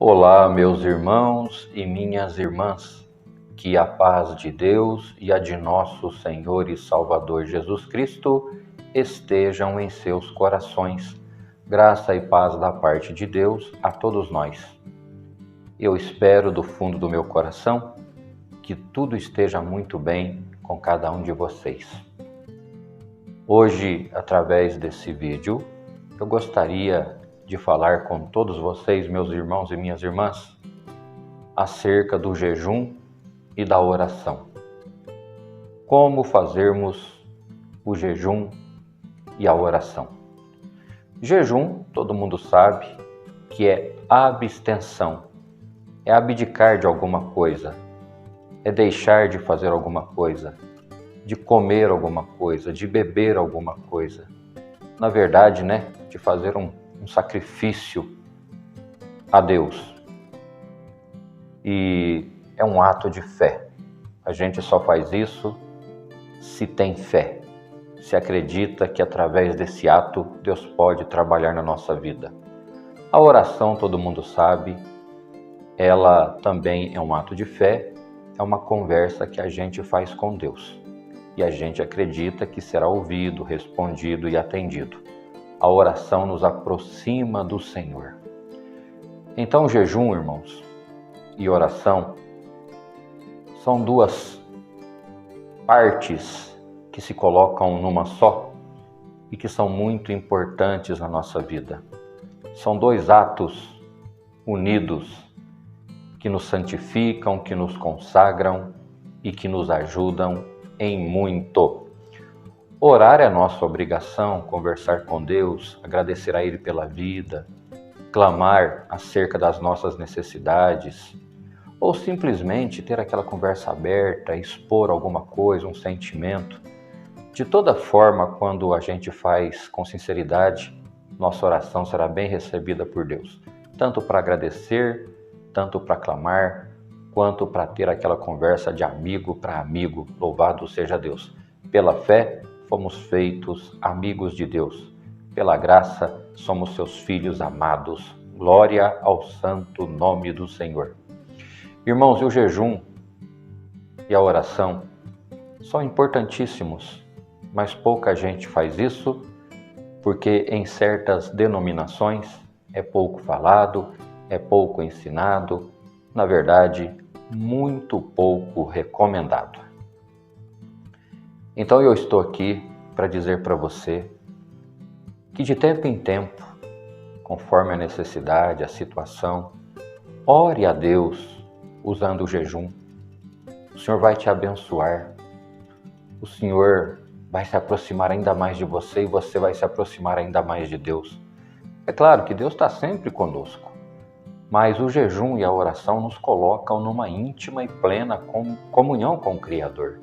Olá, meus irmãos e minhas irmãs, que a paz de Deus e a de nosso Senhor e Salvador Jesus Cristo estejam em seus corações. Graça e paz da parte de Deus a todos nós. Eu espero do fundo do meu coração que tudo esteja muito bem com cada um de vocês. Hoje, através desse vídeo, eu gostaria de falar com todos vocês, meus irmãos e minhas irmãs, acerca do jejum e da oração. Como fazermos o jejum e a oração? Jejum, todo mundo sabe que é abstenção, é abdicar de alguma coisa, é deixar de fazer alguma coisa, de comer alguma coisa, de beber alguma coisa. Na verdade, de fazer um sacrifício a Deus. E é um ato de fé. A gente só faz isso se tem fé, se acredita que através desse ato Deus pode trabalhar na nossa vida. A oração, todo mundo sabe, ela também é um ato de fé, é uma conversa que a gente faz com Deus. E a gente acredita que será ouvido, respondido e atendido. A oração nos aproxima do Senhor. Então, jejum, irmãos, e oração são duas partes que se colocam numa só e que são muito importantes na nossa vida. São dois atos unidos que nos santificam, que nos consagram e que nos ajudam em muito. Orar é nossa obrigação, conversar com Deus, agradecer a Ele pela vida, clamar acerca das nossas necessidades, ou simplesmente ter aquela conversa aberta, expor alguma coisa, um sentimento. De toda forma, quando a gente faz com sinceridade, nossa oração será bem recebida por Deus, tanto para agradecer, tanto para clamar, quanto para ter aquela conversa de amigo para amigo. Louvado seja Deus. Pela fé, fomos feitos amigos de Deus. Pela graça, somos seus filhos amados. Glória ao santo nome do Senhor. Irmãos, e o jejum e a oração são importantíssimos, mas pouca gente faz isso, porque em certas denominações é pouco falado, é pouco ensinado, na verdade, muito pouco recomendado. Então eu estou aqui para dizer para você que de tempo em tempo, conforme a necessidade, a situação, ore a Deus usando o jejum. O Senhor vai te abençoar. O Senhor vai se aproximar ainda mais de você e você vai se aproximar ainda mais de Deus. É claro que Deus está sempre conosco, mas o jejum e a oração nos colocam numa íntima e plena comunhão com o Criador.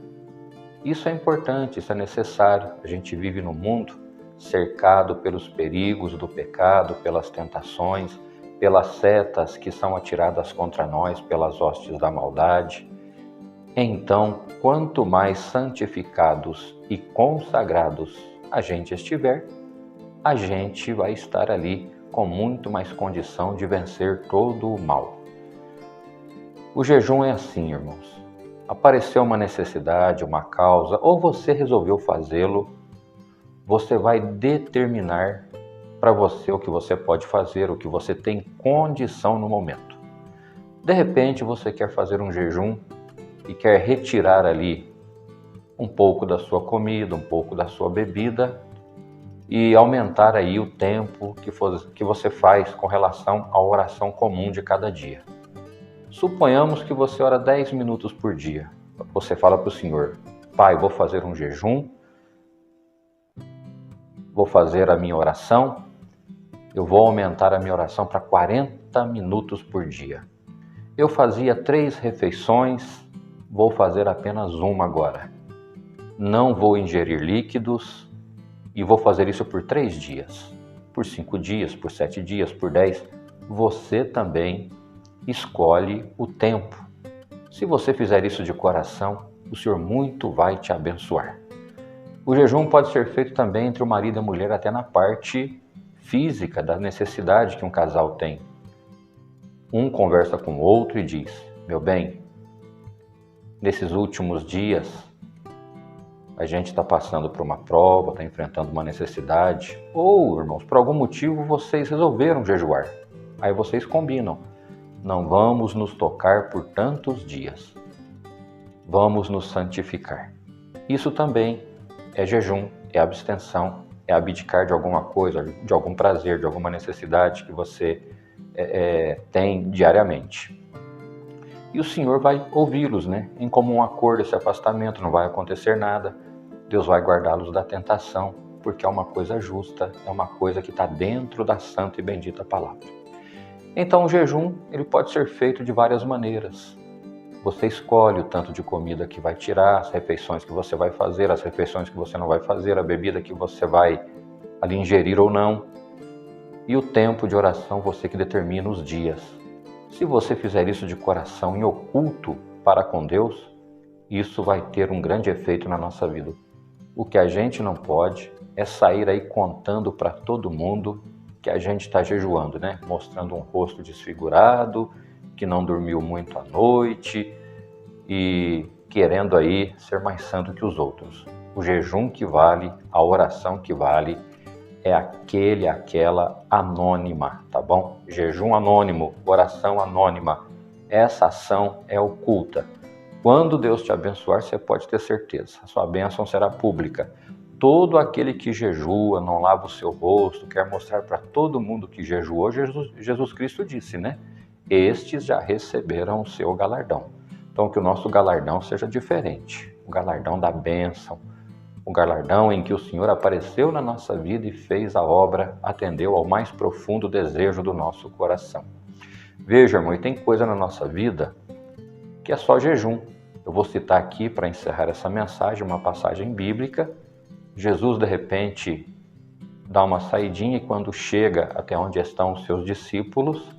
Isso é importante, isso é necessário. A gente vive num mundo cercado pelos perigos do pecado, pelas tentações, pelas setas que são atiradas contra nós, pelas hostes da maldade. Então, quanto mais santificados e consagrados a gente estiver, a gente vai estar ali com muito mais condição de vencer todo o mal. O jejum é assim, irmãos. Apareceu uma necessidade, uma causa, ou você resolveu fazê-lo, você vai determinar para você o que você pode fazer, o que você tem condição no momento. De repente, você quer fazer um jejum e quer retirar ali um pouco da sua comida, um pouco da sua bebida e aumentar aí o tempo que você faz com relação à oração comum de cada dia. Suponhamos que você ora 10 minutos por dia. Você fala para o Senhor: Pai, vou fazer um jejum, vou fazer a minha oração, eu vou aumentar a minha oração para 40 minutos por dia. Eu fazia 3 refeições, vou fazer apenas uma agora. Não vou ingerir líquidos e vou fazer isso por 3 dias, por 5 dias, por 7 dias, por 10. Você também escolhe o tempo. Se você fizer isso de coração, o Senhor muito vai te abençoar. O jejum pode ser feito também entre o marido e a mulher, até na parte física da necessidade que um casal tem. Um conversa com o outro e diz: meu bem, nesses últimos dias a gente está passando por uma prova, está enfrentando uma necessidade, ou, irmãos, por algum motivo vocês resolveram jejuar. Aí vocês combinam: não vamos nos tocar por tantos dias, vamos nos santificar. Isso também é jejum, é abstenção, é abdicar de alguma coisa, de algum prazer, de alguma necessidade que você tem diariamente. E o Senhor vai ouvi-los, né? Em comum acordo, esse afastamento, não vai acontecer nada. Deus vai guardá-los da tentação, porque é uma coisa justa, é uma coisa que está dentro da santa e bendita palavra. Então o jejum, ele pode ser feito de várias maneiras. Você escolhe o tanto de comida que vai tirar, as refeições que você vai fazer, as refeições que você não vai fazer, a bebida que você vai ali ingerir ou não. E o tempo de oração, você que determina os dias. Se você fizer isso de coração em oculto para com Deus, isso vai ter um grande efeito na nossa vida. O que a gente não pode é sair aí contando para todo mundo que a gente está jejuando, né? Mostrando um rosto desfigurado, que não dormiu muito à noite e querendo aí ser mais santo que os outros. O jejum que vale, a oração que vale, é aquela anônima, tá bom? Jejum anônimo, oração anônima. Essa ação é oculta. Quando Deus te abençoar, você pode ter certeza, a sua bênção será pública. Todo aquele que jejua, não lava o seu rosto, quer mostrar para todo mundo que jejuou, Jesus Cristo disse, né? Estes já receberam o seu galardão. Então, que o nosso galardão seja diferente. O galardão da bênção, o galardão em que o Senhor apareceu na nossa vida e fez a obra, atendeu ao mais profundo desejo do nosso coração. Veja, irmão, e tem coisa na nossa vida que é só jejum. Eu vou citar aqui, para encerrar essa mensagem, uma passagem bíblica. Jesus, de repente, dá uma saidinha e quando chega até onde estão os seus discípulos,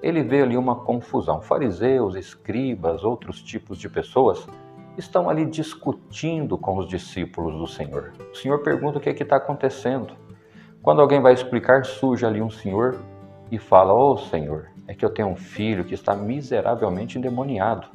ele vê ali uma confusão. Fariseus, escribas, outros tipos de pessoas estão ali discutindo com os discípulos do Senhor. O Senhor pergunta o que está acontecendo. Quando alguém vai explicar, surge ali um senhor e fala: "Ô Senhor, é que eu tenho um filho que está miseravelmente endemoniado.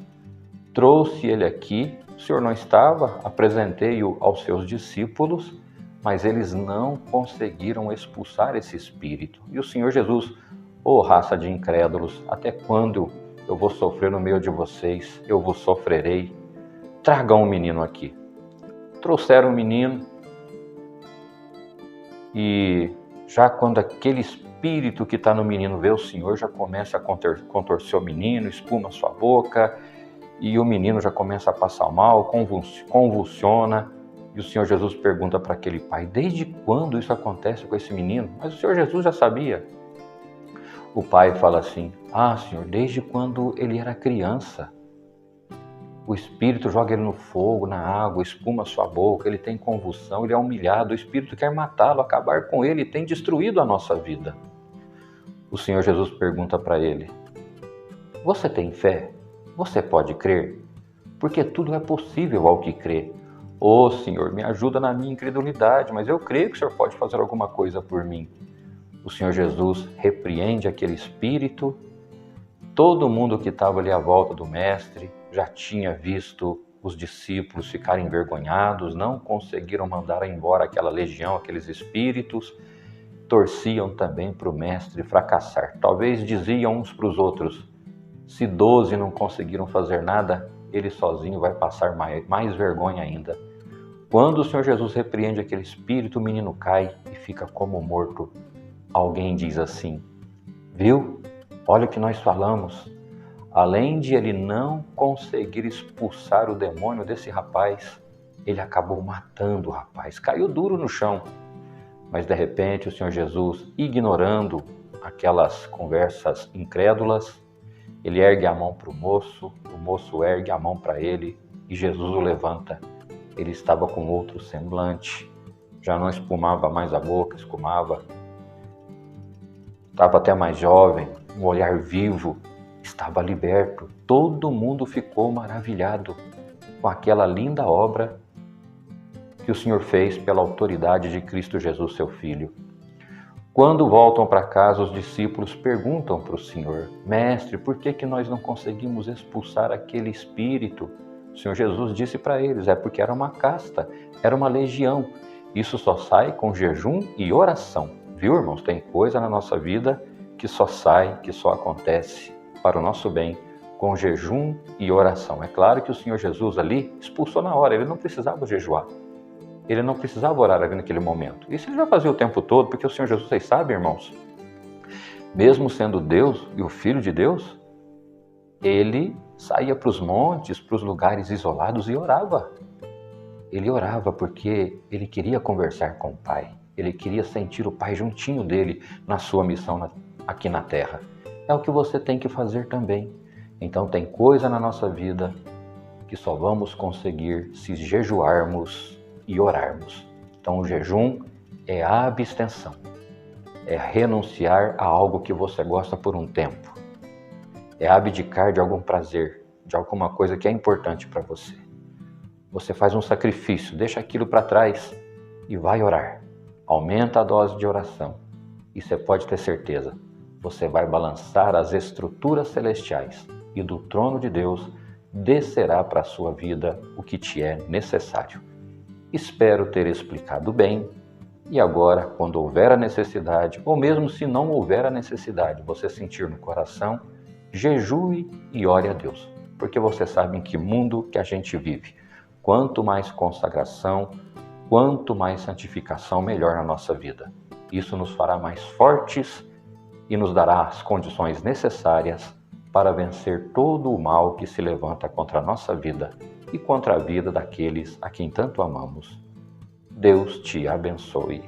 Trouxe ele aqui, o Senhor não estava, apresentei-o aos seus discípulos, mas eles não conseguiram expulsar esse espírito." E o Senhor Jesus: "Ô raça de incrédulos, até quando eu vou sofrer no meio de vocês? Eu vos sofrerei. Tragam um menino aqui." Trouxeram o menino e já quando aquele espírito que está no menino vê o Senhor, já começa a contorcer o menino, espuma sua boca e o menino já começa a passar mal, convulsiona. E o Senhor Jesus pergunta para aquele pai: "Desde quando isso acontece com esse menino?" Mas o Senhor Jesus já sabia. O pai fala assim: "Ah, Senhor, desde quando ele era criança. O espírito joga ele no fogo, na água, espuma sua boca, ele tem convulsão, ele é humilhado, o espírito quer matá-lo, acabar com ele e tem destruído a nossa vida." O Senhor Jesus pergunta para ele: "Você tem fé? Você pode crer? Porque tudo é possível ao que crê." "Ô Senhor, me ajuda na minha incredulidade, mas eu creio que o Senhor pode fazer alguma coisa por mim." O Senhor Jesus repreende aquele espírito. Todo mundo que estava ali à volta do mestre já tinha visto os discípulos ficarem envergonhados, não conseguiram mandar embora aquela legião, aqueles espíritos, torciam também para o mestre fracassar. Talvez diziam uns para os outros: "Se 12 não conseguiram fazer nada, ele sozinho vai passar mais vergonha ainda." Quando o Senhor Jesus repreende aquele espírito, o menino cai e fica como morto. Alguém diz assim: "Viu? Olha o que nós falamos. Além de ele não conseguir expulsar o demônio desse rapaz, ele acabou matando o rapaz." Caiu duro no chão. Mas de repente o Senhor Jesus, ignorando aquelas conversas incrédulas, ele ergue a mão para o moço ergue a mão para ele e Jesus o levanta. Ele estava com outro semblante, já não espumava mais a boca, escumava. Estava até mais jovem, um olhar vivo, estava liberto. Todo mundo ficou maravilhado com aquela linda obra que o Senhor fez pela autoridade de Cristo Jesus, seu Filho. Quando voltam para casa, os discípulos perguntam para o Senhor: Mestre, por que nós não conseguimos expulsar aquele espírito? O Senhor Jesus disse para eles: é porque era uma casta, era uma legião. Isso só sai com jejum e oração. Viu, irmãos? Tem coisa na nossa vida que só sai, que só acontece para o nosso bem com jejum e oração. É claro que o Senhor Jesus ali expulsou na hora, ele não precisava jejuar. Ele não precisava orar ali naquele momento. Isso ele já fazia o tempo todo, porque o Senhor Jesus, vocês sabem, irmãos, mesmo sendo Deus e o Filho de Deus, ele saía para os montes, para os lugares isolados e orava. Ele orava porque ele queria conversar com o Pai. Ele queria sentir o Pai juntinho dele na sua missão aqui na Terra. É o que você tem que fazer também. Então tem coisa na nossa vida que só vamos conseguir se jejuarmos e orarmos. Então o jejum é a abstenção, é renunciar a algo que você gosta por um tempo, é abdicar de algum prazer, de alguma coisa que é importante para você. Você faz um sacrifício, deixa aquilo para trás e vai orar. Aumenta a dose de oração e você pode ter certeza, você vai balançar as estruturas celestiais e do trono de Deus descerá para a sua vida o que te é necessário. Espero ter explicado bem e agora, quando houver a necessidade, ou mesmo se não houver a necessidade, você sentir no coração, jejue e ore a Deus, porque você sabe em que mundo que a gente vive. Quanto mais consagração, quanto mais santificação, melhor na nossa vida. Isso nos fará mais fortes e nos dará as condições necessárias para vencer todo o mal que se levanta contra a nossa vida e contra a vida daqueles a quem tanto amamos. Deus te abençoe.